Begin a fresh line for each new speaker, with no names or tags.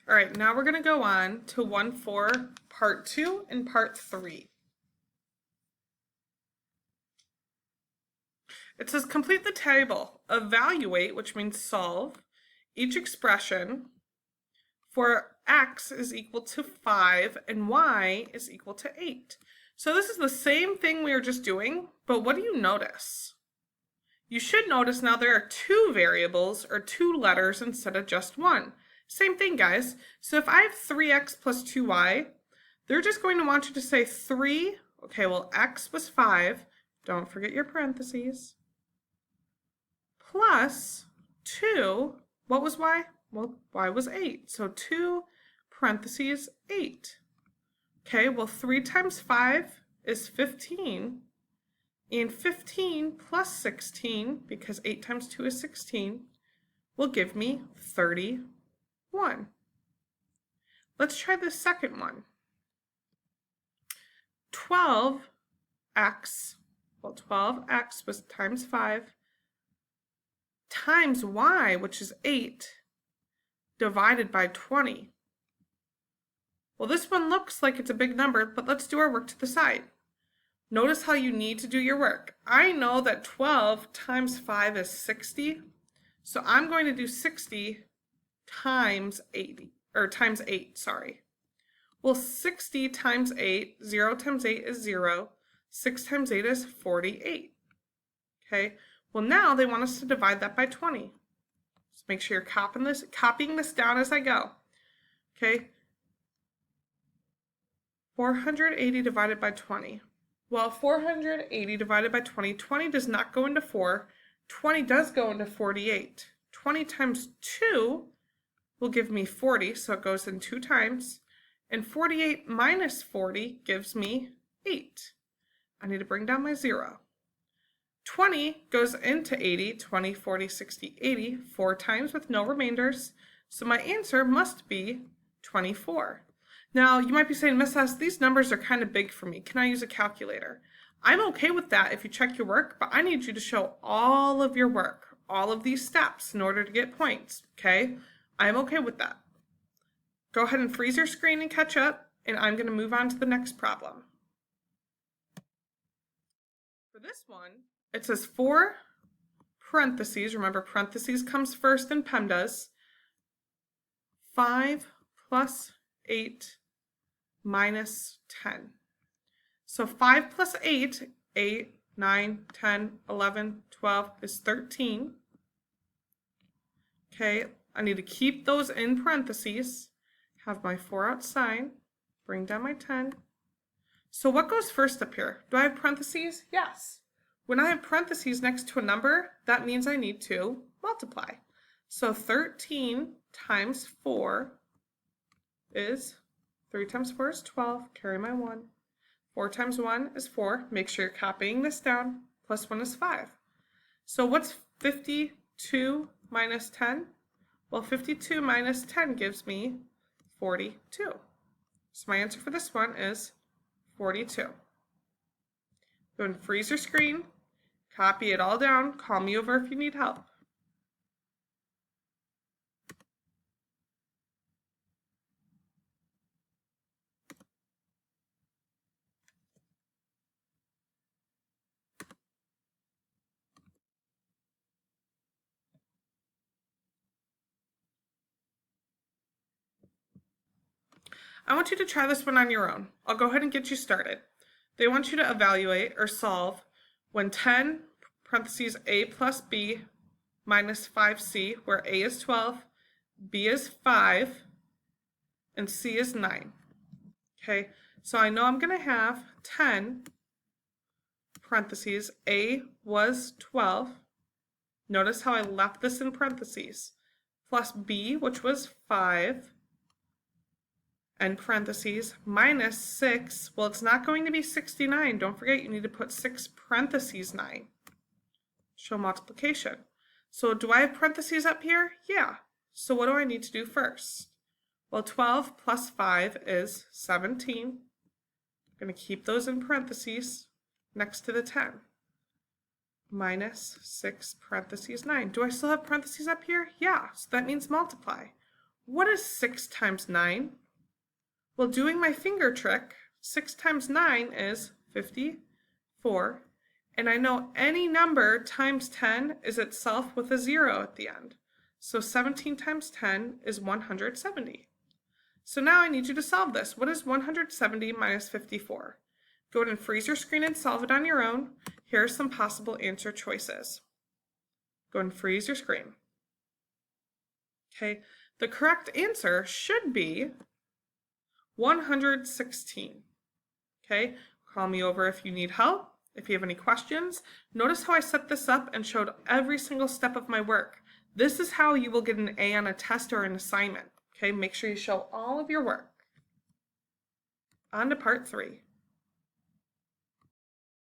All right, now we're going to go on to 1-4, part 2 and part 3. It says complete the table. Evaluate, which means solve, each expression for x is equal to 5 and y is equal to 8. So this is the same thing we were just doing, but what do you notice? You should notice now there are two variables or two letters instead of just one. Same thing, guys. So if I have 3x plus 2y, they're just going to want you to say 3. Okay, well, x was 5. Don't forget your parentheses. Plus 2. What was y? Well, y was 8. So 2 parentheses 8. Okay, well, 3 times 5 is 15. And 15 plus 16, because 8 times 2 is 16, will give me 31. Let's try the second one. 12x, well, 12x was times 5, times y, which is 8, divided by 20. Well, this one looks like it's a big number, but let's do our work to the side. Notice how you need to do your work. I know that 12 times 5 is 60, so I'm going to do 60 times 80, or times 8, sorry. Well, 60 times 8, 0 times 8 is 0, 6 times 8 is 48. Okay, well now they want us to divide that by 20. So make sure you're copying this down as I go. Okay, 480 divided by 20. Well, 480 divided by 20, 20 does not go into 4, 20 does go into 48. 20 times 2 will give me 40, so it goes in 2 times, and 48 minus 40 gives me 8. I need to bring down my 0. 20 goes into 80, 20, 40, 60, 80, 4 times with no remainders, so my answer must be 24. Now, you might be saying, Miss S, these numbers are kind of big for me. Can I use a calculator? I'm okay with that if you check your work, but I need you to show all of your work, all of these steps in order to get points, okay? I'm okay with that. Go ahead and freeze your screen and catch up, and I'm going to move on to the next problem. For this one, it says 4 parentheses, remember parentheses comes first in PEMDAS, 5 plus 8 minus 10. So 5 plus 8, 8, 9, 10, 11, 12 is 13. Okay, I need to keep those in parentheses, have my 4 outside, bring down my 10. So what goes first up here? Do I have parentheses? Yes. When I have parentheses next to a number, that means I need to multiply. So 13 times 4 is 3 times 4 is 12, carry my 1. 4 times 1 is 4. Make sure you're copying this down. Plus 1 is 5. So what's 52 minus 10? Well, 52 minus 10 gives me 42. So my answer for this one is 42. Go and freeze your screen, copy it all down, call me over if you need help. I want you to try this one on your own. I'll go ahead and get you started. They want you to evaluate or solve when 10 parentheses a plus b minus 5c, where a is 12, b is 5, and c is 9. Okay, so I know I'm going to have 10 parentheses, a was 12. Notice how I left this in parentheses, plus b, which was 5, and parentheses, minus 6, well, it's not going to be 69. Don't forget, you need to put 6 parentheses 9. Show multiplication. So do I have parentheses up here? Yeah. So what do I need to do first? Well, 12 plus 5 is 17. I'm going to keep those in parentheses next to the 10. Minus 6 parentheses 9. Do I still have parentheses up here? Yeah. So that means multiply. What is 6 times 9? Well, doing my finger trick, 6 times 9 is 54, and I know any number times 10 is itself with a 0 at the end. So 17 times 10 is 170. So now I need you to solve this. What is 170 minus 54? Go ahead and freeze your screen and solve it on your own. Here are some possible answer choices. Go ahead and freeze your screen. Okay, the correct answer should be 116. Okay, call me over if you need help, if you have any questions. Notice how I set this up and showed every single step of my work. This is how you will get an A on a test or an assignment. Okay, make sure you show all of your work. On to part 3.